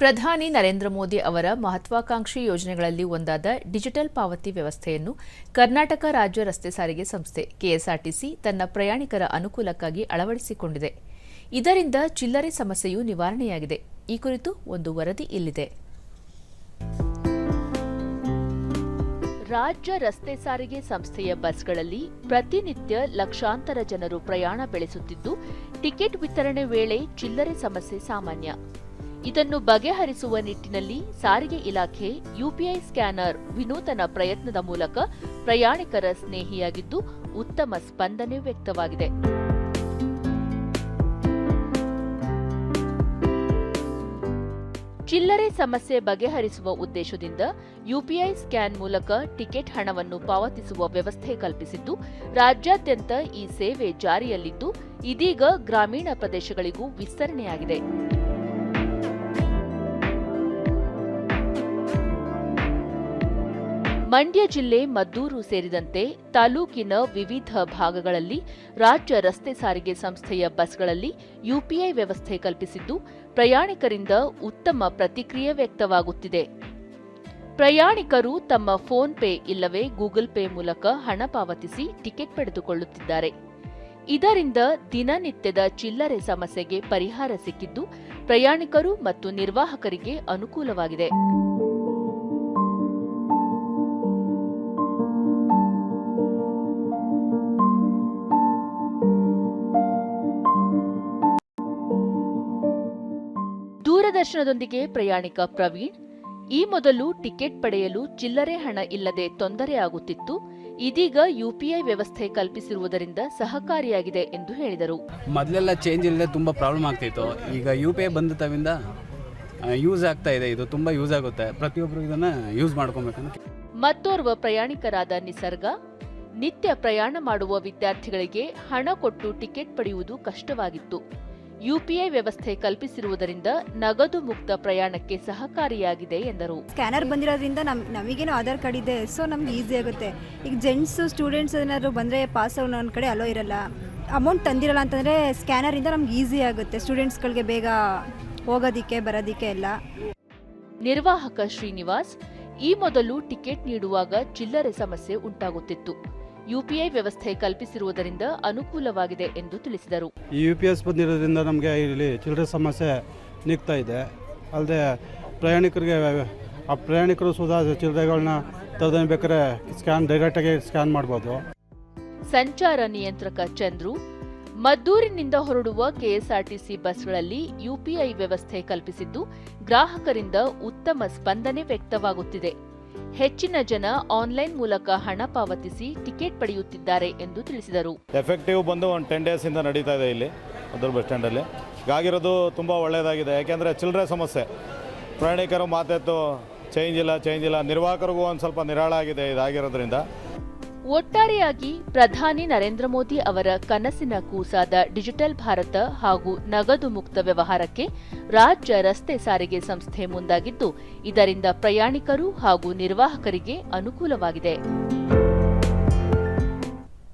ಪ್ರಧಾನಿ ನರೇಂದ್ರ ಮೋದಿ ಅವರ ಮಹತ್ವಾಕಾಂಕ್ಷಿ ಯೋಜನೆಗಳಲ್ಲಿ ಒಂದಾದ ಡಿಜಿಟಲ್ ಪಾವತಿ ವ್ಯವಸ್ಥೆಯನ್ನು ಕರ್ನಾಟಕ ರಾಜ್ಯ ರಸ್ತೆ ಸಾರಿಗೆ ಸಂಸ್ಥೆ ಕೆಎಸ್ಆರ್ಟಿಸಿ ತನ್ನ ಪ್ರಯಾಣಿಕರ ಅನುಕೂಲಕ್ಕಾಗಿ ಅಳವಡಿಸಿಕೊಂಡಿದೆ. ಇದರಿಂದ ಚಿಲ್ಲರೆ ಸಮಸ್ಯೆಯೂ ನಿವಾರಣೆಯಾಗಿದೆ. ಈ ಕುರಿತು ಒಂದು ವರದಿ ಇಲ್ಲಿದೆ. ರಾಜ್ಯ ರಸ್ತೆ ಸಾರಿಗೆ ಸಂಸ್ಥೆಯ ಬಸ್ಗಳಲ್ಲಿ ಪ್ರತಿನಿತ್ಯ ಲಕ್ಷಾಂತರ ಜನರು ಪ್ರಯಾಣ ಬೆಳೆಸುತ್ತಿದ್ದು, ಟಿಕೆಟ್ ವಿತರಣೆ ವೇಳೆ ಚಿಲ್ಲರೆ ಸಮಸ್ಯೆ ಸಾಮಾನ್ಯ. ಇದನ್ನು ಬಗೆಹರಿಸುವ ನಿಟ್ಟಿನಲ್ಲಿ ಸಾರಿಗೆ ಇಲಾಖೆ ಯುಪಿಐ ಸ್ಕ್ಯಾನರ್ ವಿನೂತನ ಪ್ರಯತ್ನದ ಮೂಲಕ ಪ್ರಯಾಣಿಕರ ಸ್ನೇಹಿಯಾಗಿದ್ದು ಉತ್ತಮ ಸ್ಪಂದನೆ ವ್ಯಕ್ತವಾಗಿದೆ. ಚಿಲ್ಲರೆ ಸಮಸ್ಯೆ ಬಗೆಹರಿಸುವ ಉದ್ದೇಶದಿಂದ ಯುಪಿಐ ಸ್ಕ್ಯಾನ್ ಮೂಲಕ ಟಿಕೆಟ್ ಹಣವನ್ನು ಪಾವತಿಸುವ ವ್ಯವಸ್ಥೆ ಕಲ್ಪಿಸಿದ್ದು, ರಾಜ್ಯಾದ್ಯಂತ ಈ ಸೇವೆ ಜಾರಿಯಲ್ಲಿದ್ದು, ಇದೀಗ ಗ್ರಾಮೀಣ ಪ್ರದೇಶಗಳಿಗೂ ವಿಸ್ತರಣೆಯಾಗಿದೆ. ಮಂಡ್ಯ ಜಿಲ್ಲೆ ಮದ್ದೂರು ಸೇರಿದಂತೆ ತಾಲೂಕಿನ ವಿವಿಧ ಭಾಗಗಳಲ್ಲಿ ರಾಜ್ಯ ರಸ್ತೆ ಸಾರಿಗೆ ಸಂಸ್ಥೆಯ ಬಸ್ಗಳಲ್ಲಿ ಯುಪಿಐ ವ್ಯವಸ್ಥೆ ಕಲ್ಪಿಸಿದ್ದು, ಪ್ರಯಾಣಿಕರಿಂದ ಉತ್ತಮ ಪ್ರತಿಕ್ರಿಯೆ ವ್ಯಕ್ತವಾಗುತ್ತಿದೆ. ಪ್ರಯಾಣಿಕರು ತಮ್ಮ ಫೋನ್ ಪೇ ಇಲ್ಲವೇ ಗೂಗಲ್ ಪೇ ಮೂಲಕ ಹಣ ಪಾವತಿಸಿ ಟಿಕೆಟ್ ಪಡೆದುಕೊಳ್ಳುತ್ತಿದ್ದಾರೆ. ಇದರಿಂದ ದಿನನಿತ್ಯದ ಚಿಲ್ಲರೆ ಸಮಸ್ಯೆಗೆ ಪರಿಹಾರ ಸಿಕ್ಕಿದ್ದು, ಪ್ರಯಾಣಿಕರು ಮತ್ತು ನಿರ್ವಾಹಕರಿಗೆ ಅನುಕೂಲವಾಗಿದೆ. ದೂರದರ್ಶನದೊಂದಿಗೆ ಪ್ರಯಾಣಿಕ ಪ್ರವೀಣ್, ಈ ಮೊದಲು ಟಿಕೆಟ್ ಪಡೆಯಲು ಚಿಲ್ಲರೆ ಹಣ ಇಲ್ಲದೆ ತೊಂದರೆ ಆಗುತ್ತಿತ್ತು. ಇದೀಗ ಯುಪಿಐ ವ್ಯವಸ್ಥೆ ಕಲ್ಪಿಸಿರುವುದರಿಂದ ಸಹಕಾರಿಯಾಗಿದೆ ಎಂದು ಹೇಳಿದರು. ಮೊದಲೆಲ್ಲ ಚೇಂಜ್ ಇಲ್ಲದೆ ತುಂಬ ಪ್ರಾಬ್ಲಮ್ ಆಗ್ತಿತ್ತು. ಈಗ ಯುಪಿಐ ಬಂದ ತವಿಂದ ಯೂಸ್ ಆಗ್ತಾ ಇದೆ. ಇದು ತುಂಬ ಯೂಸ್ ಆಗುತ್ತೆ. ಪ್ರತಿಯೊಬ್ಬರು ಇದನ್ನ ಯೂಸ್ ಮಾಡ್ಕೊಬೇಕಂತ. ಮತ್ತೋರ್ವ ಪ್ರಯಾಣಿಕರಾದ ನಿಸರ್ಗ, ನಿತ್ಯ ಪ್ರಯಾಣ ಮಾಡುವ ವಿದ್ಯಾರ್ಥಿಗಳಿಗೆ ಹಣ ಕೊಟ್ಟು ಟಿಕೆಟ್ ಪಡೆಯುವುದು ಕಷ್ಟವಾಗಿತ್ತು. ಯುಪಿಐ ವ್ಯವಸ್ಥೆ ಕಲ್ಪಿಸಿರುವುದರಿಂದ ನಗದು ಮುಕ್ತ ಪ್ರಯಾಣಕ್ಕೆ ಸಹಕಾರಿಯಾಗಿದೆ ಎಂದರು. ಸ್ಕ್ಯಾನರ್ ಬಂದಿರೋದ್ರಿಂದ ನಮಗೇನು ಆಧಾರ್ ಕಾರ್ಡ್ ಇದೆ, ಸೊ ನಮ್ಗೆ ಈಸಿ ಆಗುತ್ತೆ. ಈಗ ಜೆಂಟ್ಸ್ ಸ್ಟೂಡೆಂಟ್ಸ್ ಏನಾದ್ರು ಬಂದರೆ ಪಾಸ್ ಒಂದು ಕಡೆ ಅಲೋ ಇರಲ್ಲ, ಅಮೌಂಟ್ ತಂದಿರಲ್ಲ ಅಂತಂದರೆ ಸ್ಕ್ಯಾನರಿಂದ ನಮ್ಗೆ ಈಸಿ ಆಗುತ್ತೆ ಸ್ಟೂಡೆಂಟ್ಸ್ಗಳಿಗೆ ಬೇಗ ಹೋಗೋದಿಕ್ಕೆ ಬರೋದಿಕ್ಕೆ ಎಲ್ಲ. ನಿರ್ವಾಹಕ ಶ್ರೀನಿವಾಸ್, ಈ ಮೊದಲು ಟಿಕೆಟ್ ನೀಡುವಾಗ ಚಿಲ್ಲರೆ ಸಮಸ್ಯೆ ಉಂಟಾಗುತ್ತಿತ್ತು. ಯುಪಿಐ ವ್ಯವಸ್ಥೆ ಕಲ್ಪಿಸಿರುವುದರಿಂದ ಅನುಕೂಲವಾಗಿದೆ ಎಂದು ತಿಳಿಸಿದರು. ಈ ಯುಪಿಎಸ್ ಬಂದಿರೋದ್ರಿಂದ ನಮಗೆ ಇಲ್ಲಿ ಚಿಲ್ಲರೆ ಸಮಸ್ಯೆ ನೀಗ್ತಾ ಇದೆ. ಅಲ್ಲದೆ ಪ್ರಯಾಣಿಕರು ಸುಧಾ ಚಿಲ್ಲರೆಗಳನ್ನ ತರದೇ ಬೇಕಾದ್ರೆ ಡೈರೆಕ್ಟಾಗಿ ಸ್ಕ್ಯಾನ್ ಮಾಡ್ಬೋದು. ಸಂಚಾರ ನಿಯಂತ್ರಕ ಚಂದ್ರು, ಮದ್ದೂರಿನಿಂದ ಹೊರಡುವ ಕೆಎಸ್ಆರ್ಟಿಸಿ ಬಸ್ಗಳಲ್ಲಿ ಯುಪಿಐ ವ್ಯವಸ್ಥೆ ಕಲ್ಪಿಸಿದ್ದು, ಗ್ರಾಹಕರಿಂದ ಉತ್ತಮ ಸ್ಪಂದನೆ ವ್ಯಕ್ತವಾಗುತ್ತಿದೆ. ಹೆಚ್ಚಿನ ಜನ ಆನ್ಲೈನ್ ಮೂಲಕ ಹಣ ಪಾವತಿಸಿ ಟಿಕೆಟ್ ಪಡೆಯುತ್ತಿದ್ದಾರೆ ಎಂದು ತಿಳಿಸಿದರು. ಎಫೆಕ್ಟಿವ್ ಬಂದು ಒಂದು 10 days ಇಂದ ನಡೀತಾ ಇದೆ ಇಲ್ಲಿ ಮದ್ದೂರು ಬಸ್ ಸ್ಟ್ಯಾಂಡಲ್ಲಿ. ಆಗಿರೋದು ತುಂಬ ಒಳ್ಳೆಯದಾಗಿದೆ. ಯಾಕೆಂದರೆ ಚಿಲ್ಲರೆ ಸಮಸ್ಯೆ, ಪ್ರಯಾಣಿಕರು ಮಾತೆತ್ತು ಚೇಂಜ್ ಇಲ್ಲ, ನಿರ್ವಾಹಕರಿಗೂ ಒಂದು ಸ್ವಲ್ಪ ನಿರಾಳ ಆಗಿದೆ ಇದಾಗಿರೋದ್ರಿಂದ. ಒಟ್ಟಾರೆಯಾಗಿ ಪ್ರಧಾನಿ ನರೇಂದ್ರ ಮೋದಿ ಅವರ ಕನಸಿನ ಕೂಸಾದ ಡಿಜಿಟಲ್ ಭಾರತ ಹಾಗೂ ನಗದು ಮುಕ್ತ ವ್ಯವಹಾರಕ್ಕೆ ರಾಜ್ಯ ರಸ್ತೆ ಸಾರಿಗೆ ಸಂಸ್ಥೆ ಮುಂದಾಗಿದ್ದು, ಇದರಿಂದ ಪ್ರಯಾಣಿಕರು ಹಾಗೂ ನಿರ್ವಾಹಕರಿಗೆ ಅನುಕೂಲವಾಗಿದೆ.